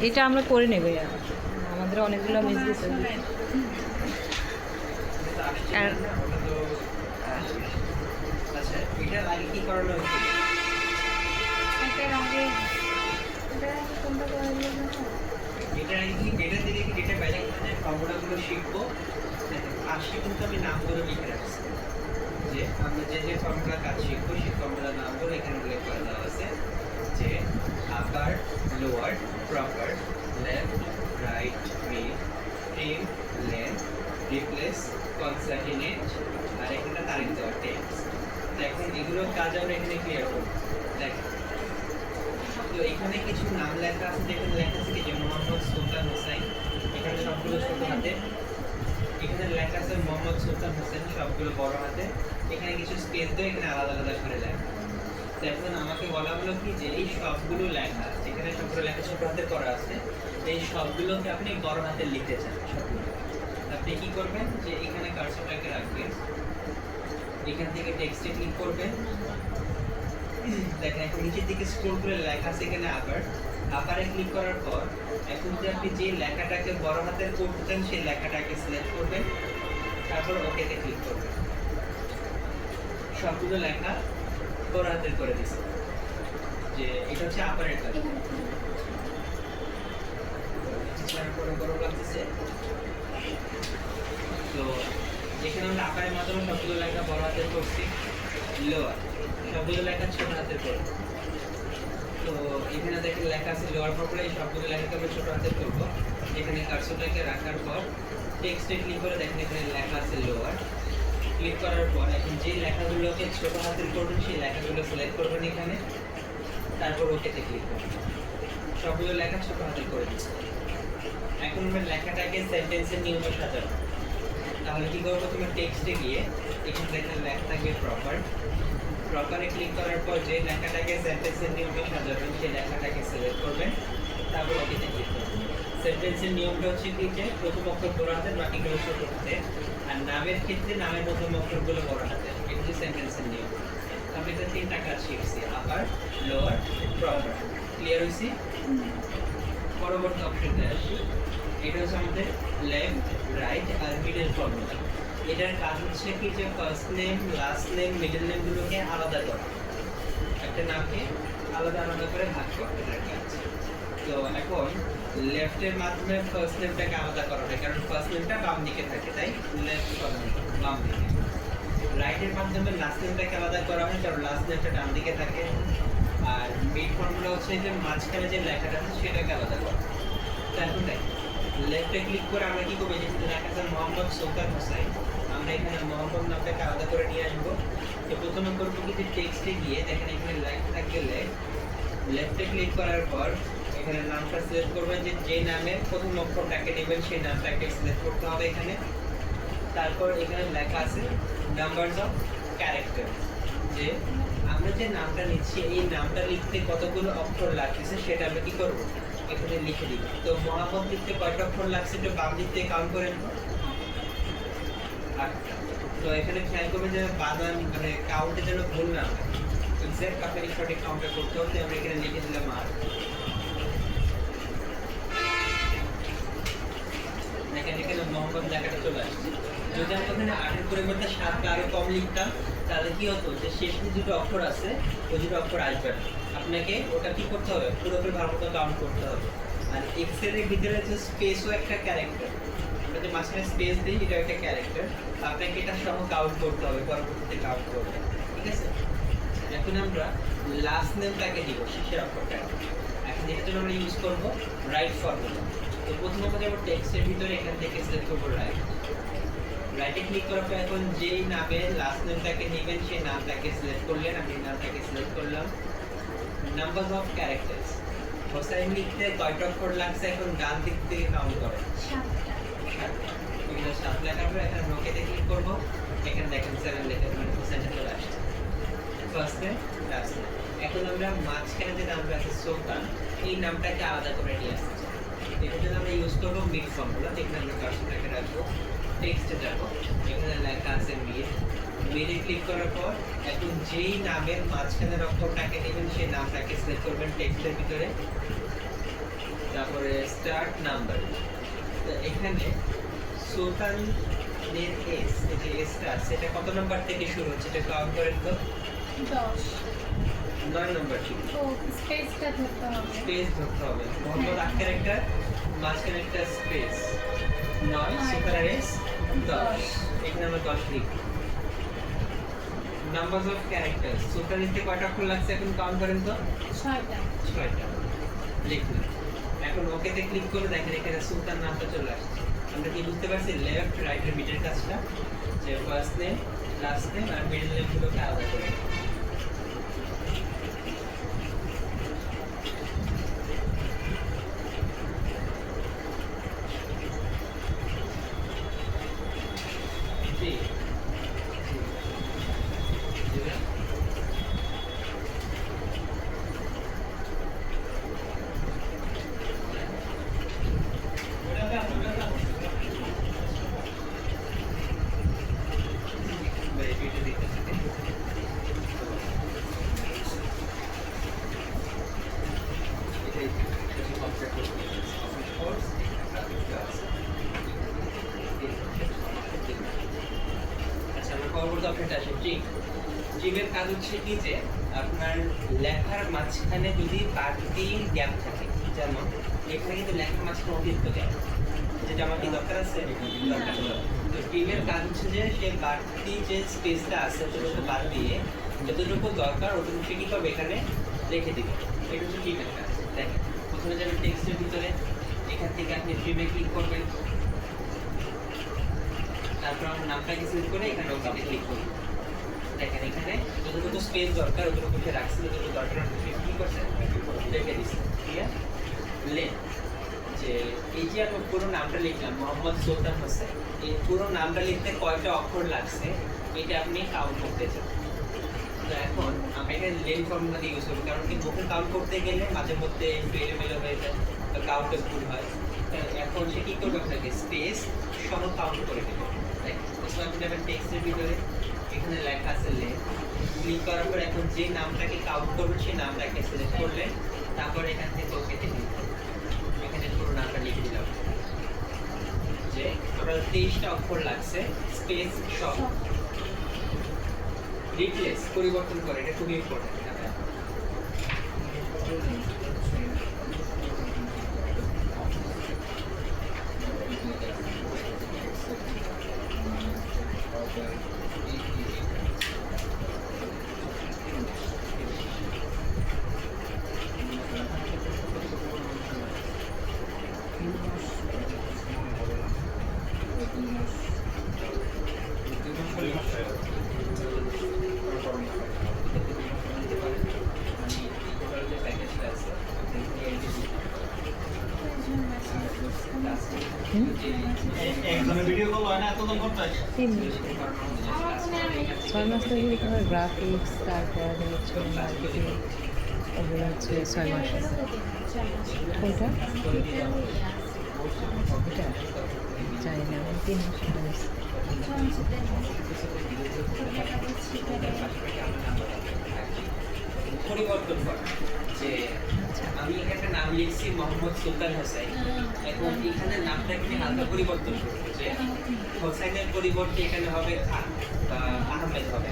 এটা আমরা করে নেব, আমাদের অনেকগুলো মিস গেছে। আর আচ্ছা, এটা আগে কি করানো হয়েছিল? এটা আগে কি ডেটা থেকে কি ডেটা বাইরে করে ফর্মুলাগুলো শিখবো, পাশে কিন্তু আমি নামগুলো লিখে রাখছি, যে আমরা যে যে ফর্মুলা কাজ শিখবো সেই ফর্মুলার নামগুলো এখানে উল্লেখ করে দেওয়া আছে, যে upper, lower, proper, left, right, mid, trim, length, replace, concatenate, আর এখানে তারিখ দেওয়া টেক্সট। এখন এগুলোর কাজ আমরা এখানে ক্লিয়ার করব। দেখেন, তো এখানে কিছু নাম লেখা আছে, যেখানে লেখা আছে কি যে মোহাম্মদ সুলতান হোসেন, এখানে সবগুলো ছোট হাতে। এখানে লেখা আছে মোহাম্মদ সুলতান হোসেন, সবগুলো বড় হাতে। এখানে কিছু স্পেস দিয়ে এখানে আলাদা আলাদা করে লেখা। তো এখন আমাকে বলা হলো কি যে এই সবগুলো লেখা, যেখানে সবগুলো লেখা ছোট হাতে করা আছে, এই সবগুলোকে আপনি বড় হাতে লিখতে চান সবগুলো। আপনি কি করবেন, যে এখানে কার্সরটাকে রাখবেন, এখান থেকে টেক্সটে ক্লিক করবেন। দেখেন এখন নিচের দিকে স্ক্রল করে লেখা আছে এখানে আবার, আবারে ক্লিক করার পর এখন যে আপনি যে লেখাটাকে বড় হাতের করতে চান সেই লেখাটাকে সিলেক্ট করবেন, তারপর ওকেতে ক্লিক করবেন। সবগুলো লেখা বড় হাতের করে দিছে, যে এটা হচ্ছে আবারের কাজ। গরম লাগতেছে, তো এখানে আমরা আকারের মাধ্যমে সবগুলো লেখা বড় হাতের করছি, লোয়ার সবগুলো লেখা ছোট হাতের করব। তো এখানে দেখেন লেখা আছে লোয়ার প্রপার, এই সবগুলো লেখাকে আমরা ছোট হাতের করব। এখানে কার্সরটাকে রাখার পর টেক্সটে ক্লিক করে দেখেন এখানে লেখা আছে লোয়ার। ক্লিক করার পর এখন যে লেখাগুলোকে ছোট হাতের করবেন সেই লেখাগুলো সিলেক্ট করবেন এখানে, তারপর ওকেতে ক্লিক করবেন। সবগুলো লেখা ছোট হাতের করে দিচ্ছি। এখন আমরা লেখাটাকে সেন্টেন্সের নিয়মে সাজাবো। তাহলে কি করবো, তোমার টেক্সটে গিয়ে এখানে দেখেন লেখা থাকবে প্রপার, প্রপারে ক্লিক করার পর যে লেখাটাকে সেন্টেন্সের নিয়মে সাজাবেন সেই লেখাটাকে সিলেক্ট করবেন, তারপর ওকেতে ক্লিক করবেন। সেন্টেন্সের নিয়মটা হচ্ছে কি যে প্রথম অক্ষর বড় হাতে, বাকিগুলো ছোট হাতে, আর নামের ক্ষেত্রে নামের প্রথম অক্ষরগুলো বড় হাতে। এটা হচ্ছে সেন্টেন্সের নিয়ম। আমি এটা তিনটা কাজ শিখছি, আপার, লোয়ার, প্রপার। ক্লিয়ার হয়েছি? পরবর্তী অপশনটা আসি, এটা হচ্ছে আমাদের লেফট, রাইট আর মিডল ফর্মুলা। এটার কাজ হচ্ছে কি যে first name, last name, middle নেমগুলোকে আলাদা করা, একটা নামকে আলাদা আলাদা করে ভাগ করা, এটার কাজ। তো এখন লেফটের মাধ্যমে ফার্স্ট নেমটাকে আলাদা করা হয়, কারণ ফার্স্ট নেমটা বাম দিকে থাকে, তাই লেফট ফর্মুলা বাম দিকে। রাইটের মাধ্যমে লাস্ট নেমটাকে আলাদা করা হয়, কারণ লাস্ট নেমটা ডান দিকে থাকে। আর মিড ফর্মুলা হচ্ছে যে মাঝখানে যে লেখাটা আছে সেটাকে আলাদা করা। তো এখন দেখেন লেফটে ক্লিক করে আমরা কি করবো, যেহেতু লেখা আছে মোহাম্মদ সুলতান হোসেন, আমরা এখানে মোহাম্মদ নামটাকে আলাদা করে নিয়ে আসবো। তো প্রথমে করবো কি যে টেক্সটে গিয়ে দেখেন এখানে লেখা থাকবে লেফটে ক্লিক করার পর এখানে নামটা সিলেক্ট করবেন, যে নামের প্রথম অক্ষরটাকে নেবেন সেই নামটাকে সিলেক্ট করতে হবে এখানে। তারপর এখানে লেখা আছে নাম্বারস অফ ক্যারেক্টার, যে আমরা যে নামটা নিচ্ছি এই নামটা লিখতে কতগুলো অক্ষর লাগতেছে সেটা আমরা কি করবো, এখানে লিখে দিব। তো মোহাম্মদ লিখতে কয়টা অক্ষর লাগছে একটু বাম দিক থেকে কাউন্ট করে নেব, 8টা। তো এখানে খেয়াল করবেন যে বানান মানে কাউন্টে যেন ভুল না হয়, এক্সাক্ট আপনাকে সঠিক কাউন্টটা করতে হবে। আমরা এখানে লিখে দিলাম 8। দেখেন এখানে মোহাম্মদ লেখাটা চলে আসছে। যদি আমরা এখানে 8-এর পরিবর্তে 7 বা আরো কম লিখতাম তাহলে কি হতো, যে শেষ যে দুটো অক্ষর আছে ওই দুটো অক্ষর আসবে না, আপনাকে ওটা কি করতে হবে, পুরোপুরি ভালো মতো কাউন্ট করতে হবে। আর এক্সেল এর ভিতরে যে স্পেসও একটা ক্যারেক্টার, আমরা যে মাঝখানে স্পেস দিই এটা একটা ক্যারেক্টার, আপনাকে এটা সহ কাউন্ট করতে হবে, পরবর্তীতে কাউন্ট করবে, ঠিক আছে? এখন আমরা লাস্ট নেমটাকে দিব, শেষের অক্ষরটা। এখন এটার জন্য আমরা ইউজ করবো রাইট ফর্মুলা। তো প্রথমত যাব টেক্সটের ভিতরে, এখান থেকে সিলেক্ট করবো রাইট। রাইটে ক্লিক করার পর এখন যেই নামের লাস্ট নেমটাকে নেবেন সেই নামটাকে সিলেক্ট করলেন, আমি নামটাকে সিলেক্ট করলাম। নাম্বার অফ ক্যারেক্টার্স, হোসাইন লিখতে কয়টা অক্ষর লাগছে এখন ডান দিক থেকে কাউন্ট করেন, 7টা। এখানে 7 লেখার পর এখানে ওকেতে ক্লিক করব, এখানে দেখেন 7 লেখা মানে হোসাইনটা চলে আসছে। First name, last name. এখন আমরা মাঝখানে যে নামটা আছে সুলতান, এই নামটাকে আলাদা করে নিয়ে আসতে চাই। এটার জন্য আমরা ইউজ করবো মিড ফর্মুলা। এখানে আমরা কার্সরটাকে রাখবো, টেক্সটে যাবো, এখানে লেখা আছে মিড। মিডে ক্লিক করার পর এখন যেই নামের মাঝখানের অক্ষরটাকে নেবেন সেই নামটাকে সিলেক্ট করবেন টেক্সটের ভিতরে। তারপরে স্টার্ট নাম্বার। তো এখানে সুলতানের এস, এই যে এসটা সেটা কত নাম্বার থেকে শুরু হচ্ছে এটা কাউন্ট করেন তো। 10 9 নাম্বার ছিল। তো স্পেসটা ধরতে হবে স্পেস ধরতে হবে, মোহাম্মদ আখের একটা মাঝখানে একটা স্পেস 9, সুলতানের এস 10, এখানে আমরা 10 লিখি। নাম্বারস অফ ক্যারেক্টার, সুলতানিতে কয়টা অক্ষর লাগছে এখন কাউন্ট করেন তো। 6টা 6টা লিখুন। এখন ওকেতে ক্লিক করে দেখেন এখানে সুলতান নামটা চলে আসছে। আমরা কি বুঝতে পারছি লেফট রাইট এর মিডল কাজটা, যে ফার্স্ট নেম লাস্ট নেম আর মিডল নেম গুলোকে আলাদা করে। জি জি জি। আচ্ছা, আমরা পরবর্তী অপশনটা আসি। ট্রিমের কাজ হচ্ছে কি যে আপনার লেখার মাঝখানে যদি বাড়তি গ্যাপ থাকে, যেমন এখানে কিন্তু লেখার মাঝখানে অতিরিক্ত গ্যাপ, যেটা আমার কি দরকার আছে, দরকার নেই। তো ট্রিমের কাজ হচ্ছে যে সে বাড়তি যে স্পেসটা আছে ওটা বাদ দিয়ে যতটুকু দরকার অতটুকু সে কি করবে এখানে লিখে দিবে। এটা হচ্ছে ট্রিমের কাজ। দেখেন প্রথমে যাবেন টেক্সটের ভিতরে, এখান থেকে আপনি ট্রিমে ক্লিক করবেন, তারপর আমার নামটাকে সিলেক্ট করে এখানে ওকেতে ক্লিক করবেন। দেখেন এখানে যতটুকু স্পেস দরকার অতটুকু সে রাখছে, যতটুকু দরকার সে কি করছে রেখে দিচ্ছে। ঠিক আছে, লেন যে এই যে আমি পুরো নামটা লিখলাম মোহাম্মদ সুলতান হোসেন, এই পুরো নামটা লিখতে কয়টা অক্ষর লাগছে এটা আপনি কাউন্ট করতে চান। তো এখন আমি এখানে লেন ফর্মুলা দিয়ে ইউজ করবো, কারণ কি বুকে কাউন্ট করতে গেলে মাঝে মধ্যে একটু এলোমেলো হয়ে যায় বা কাউন্টে ভুল হয়। তো এখন সে কি করবে আপনাকে স্পেস সহ কাউন্ট করে দেবে। আপনি যাবেন টেক্সটের ভিতরে, এখানে লেখা আছে লেন, ক্লিক করার পর এখন যে নামটাকে কাউন্ট করবেন সেই নামটাকে সিলেক্ট করলেন, তারপর এখান থেকে ওকেতে ক্লিক করবেন। এখানে পুরো নামটা লিখে দিলাম যে টোটাল 23টা অক্ষর লাগছে স্পেস সহ। রিপ্লেস পরিবর্তন করে, এটা খুবই ইম্পর্টেন্ট। একজনের ভিডিও কল হয় না এতক্ষণ করতে হয় 3 মাস। 6 মাস থেকে দিতে হবে গ্রাফিক্স, তারপর হচ্ছে মার্কেটিং, ওগুলো হচ্ছে 6 মাস। কোনটা? এটা জানি না, আমি 3 মাস করেছি। পরিবর্তন করা, যে আমি এখানে একটা নাম লিখছি মোহাম্মদ সুলতান হোসেন, এখন এখানে নামটা একটু হালকা পরিবর্তন করবো, যে হোসেনের পরিবর্তে এখানে হবে খান বা আহমেদ হবে।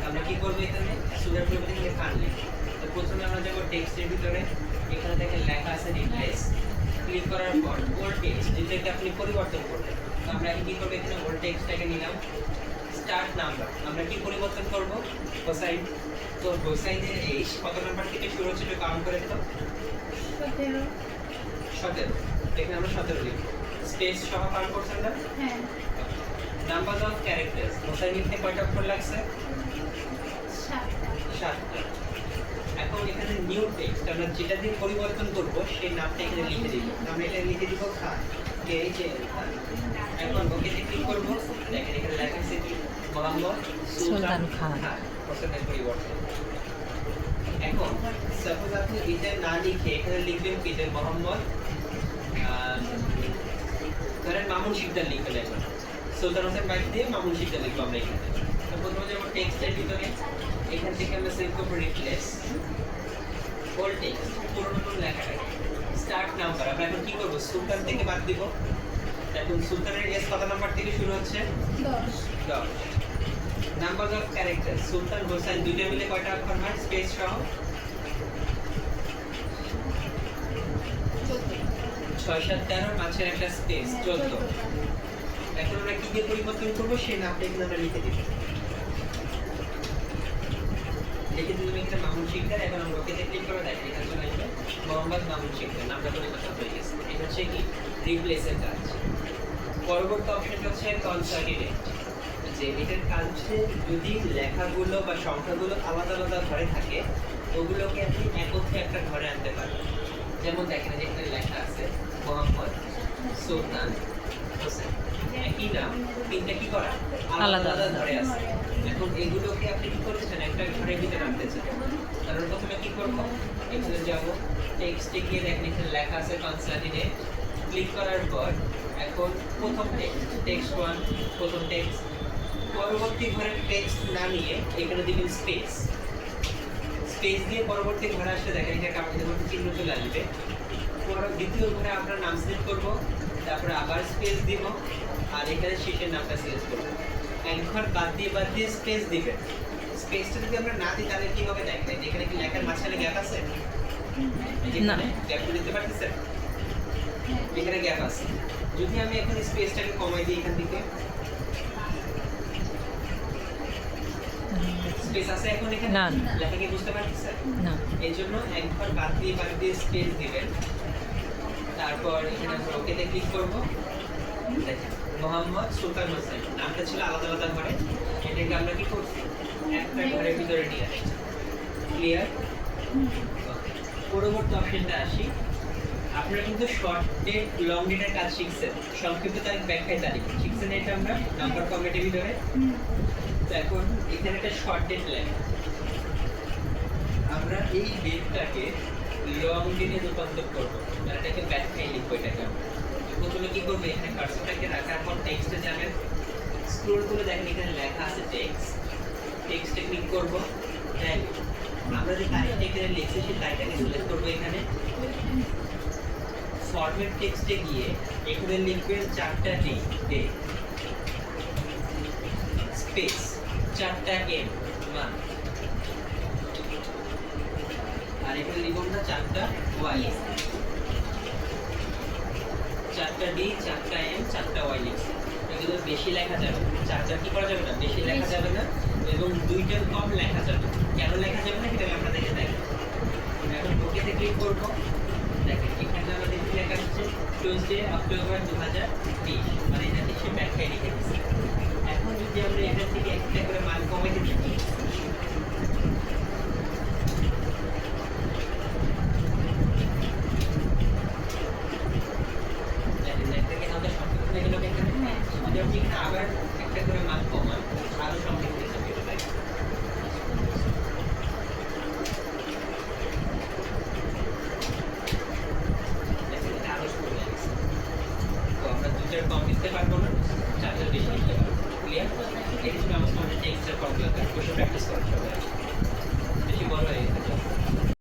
আমরা কি করবো এখানে সুলের পরিবর্তে এখানে খান লিখবো। তো প্রথমে আমরা যাবো টেক্সটের ভিতরে, এখানে দেখে লেখা আছে রিপ্লেস, ক্লিক করার পর ওল্ড টেক্সট যেটাকে আপনি পরিবর্তন করবেন। তো আমরা কি করবো এখানে ওল্ড টেক্সটটাকে নিলাম। স্টার্ট নাম্বার আমরা কি পরিবর্তন করবো হোসাইন, তো হোসাইনের এজ কত নাম্বার থেকে শুরু হচ্ছে একটু কাউন্ট করে তো। 17 17, এখানে আমরা 17 লিখব। স্পেস সহ কাউন্ট করছেন না। হ্যাঁ নাম্বার অফ ক্যারেক্টার্স হোসাইন লিখতে কয়টা অক্ষর লাগছে? 7টা 7টা। এখন এখানে নিউ টেক্সট আমরা যেটা দিয়ে পরিবর্তন করব সেই নামটা এখানে লিখে দিব। আমরা এটা লিখে দিব খান, কে এইচ এ এল খান। এখন ওকেতে ক্লিক করব, দেখেন এখানে লেখা আছে কি মোহাম্মদ সুলতান খান, হোসেনের পরিবর্তন। এখন সাপোজ আপনি এটা না লিখে এখানে লিখবেন কি যে মোহাম্মদ ধরেন মামুন শিকদার লিখবেন, এখন সুলতান হোসেন বাইক দিয়ে মামুন শিকদার লিখবো আমরা এখানে। তো প্রথমে যেমন টেক্সটের ভিতরে এখান থেকে আমরা সিলেক্ট করবো রিপ্লেস ওল্ড টেক্সট, পুরোনো লেখাটাকে স্টার্ট নাম্বার আমরা এখন কি করব সুলতান থেকে বাদ দিব এখন সুলতানের এস কত নাম্বার থেকে শুরু হচ্ছে 10 10 নাম্বার অফ ক্যারেক্টার সুলতান হোসেন দুইটা মিলে কয়টা অক্ষর হয় স্পেস সহ 6 7 13 মাঝে একটা স্পেস 14 এখন আমরা কি দিয়ে পরিবর্তন করব সেই নামটা এখানে আমরা লিখে দিব লিখে দিলাম এখানে মামুন শিকদার এখন আমরা ওকেতে ক্লিক করে দেখি এখানে চলে আসবে মোহাম্মদ মামুন শিকদার নামটা পরিবর্তন হয়ে গেছে এটা হচ্ছে কি রিপ্লেসের কাজ পরবর্তী অপশনটা হচ্ছে কনসলিডেট যে এটার কাজ হচ্ছে যদি লেখাগুলো বা সংখ্যাগুলো আলাদা আলাদা ঘরে থাকে ওগুলোকে আপনি একত্রে একটা ঘরে আনতে পারেন যেমন দেখেন যে এখানে লেখা আছে মোহাম্মদ সুলতান হোসেন একই নাম তিনটা কি করা আলাদা আলাদা ঘরে আছে এখন এগুলোকে আপনি কি করছেন একটা ঘরের ভিতরে আনতে চান তাহলে প্রথমে কি করব এখানে যাব টেক্সটে গিয়ে দেখেন এখানে লেখা আছে কনসলিডেট ক্লিক করার পর এখন প্রথম টেক্সট 1 প্রথম টেক্সট পরবর্তী ঘরের টেক্সট না নিয়ে এখানে দিবেন স্পেস স্পেস দিয়ে পরবর্তী ঘরে আসলে দেখেন এখানে কাপড় মধ্যে চিহ্ন চলে আসবে দ্বিতীয় ঘরে আমরা নাম সিলেক্ট করব তারপরে আবার স্পেস দিব আর এখানে শেষের নামটা সিলেক্ট করব এক ঘর বাদ দিয়ে স্পেস দিবেন স্পেসটা যদি আমরা না দিই তাহলে কি হবে দেখেন এখানে কি লেখার মাঝখানে গ্যাপ আছে না। গ্যাপ দিতে পারতেছেন এখানে গ্যাপ আছে যদি আমি এখন স্পেসটাকে কমাই দিই এখান থেকে স্পেস আছে এখন এখানে না। লেখা কি বুঝতে পারতেছেন না এই জন্য এক ঘর বাদ দিয়ে স্পেস দিবেন তারপর এখানে আমরা ওকেতে ক্লিক করব দেখেন মোহাম্মদ সুলতান হোসেন নামটা ছিল আলাদা আলাদা ঘরে এটাকে আমরা কি করছি একটা ঘরের ভিতরে নিয়ে আসছি ক্লিয়ার পরবর্তী অপশনটা আসি আপনারা কিন্তু শর্ট ডেট লং ডেটের কাজ শিখছেন সংক্ষিপ্ত তারিখ ব্যাখ্যায় তারিখ শিখছেন এটা আমরা নাম্বার ফরম্যাটের ভিতরে তো এখন এখানে একটা শর্ট ডেট লেখা আমরা এই ডেটটাকে লং ডেটে রূপান্তর করবো আর এটাকে ব্যাখ্যায় লিখবো এটাকে প্রথমে কি করবো এখানে কার্সরটাকে রাখার পর টেক্সটে যাবেন স্ক্রল করে দেখেন এখানে লেখা আছে টেক্সটে ক্লিক করবো দেন আমরা যে তারিখটা এখানে লিখছি সেই তারিখটাকে সিলেক্ট করবো এখানে ফরম্যাট টেক্সটে গিয়ে এখানে লিখবেন 4টা ডে স্পেস 4টা এম মান আর এখানে লিখুন না 4টা ওয়াই 4টা ডি 4টা এম 4টা ওয়াই লিখছি এগুলো বেশি লেখা যাবে না 4টা কি করা যাবে না বেশি লেখা যাবে না এবং 2টার কম লেখা যাবে কেন লেখা যাবে না সেটা আমরা দেখে দেখি এখন ওকেতে ক্লিক করব দেখেন এখানে আমাদের কি লেখা আছে টিউসডে অক্টোবর 2020 মানে এটা হচ্ছে ব্যাখ্যায় লিখে দিচ্ছি এখন যদি আমরা এখান থেকে একটা করে মান কমাইতে দিই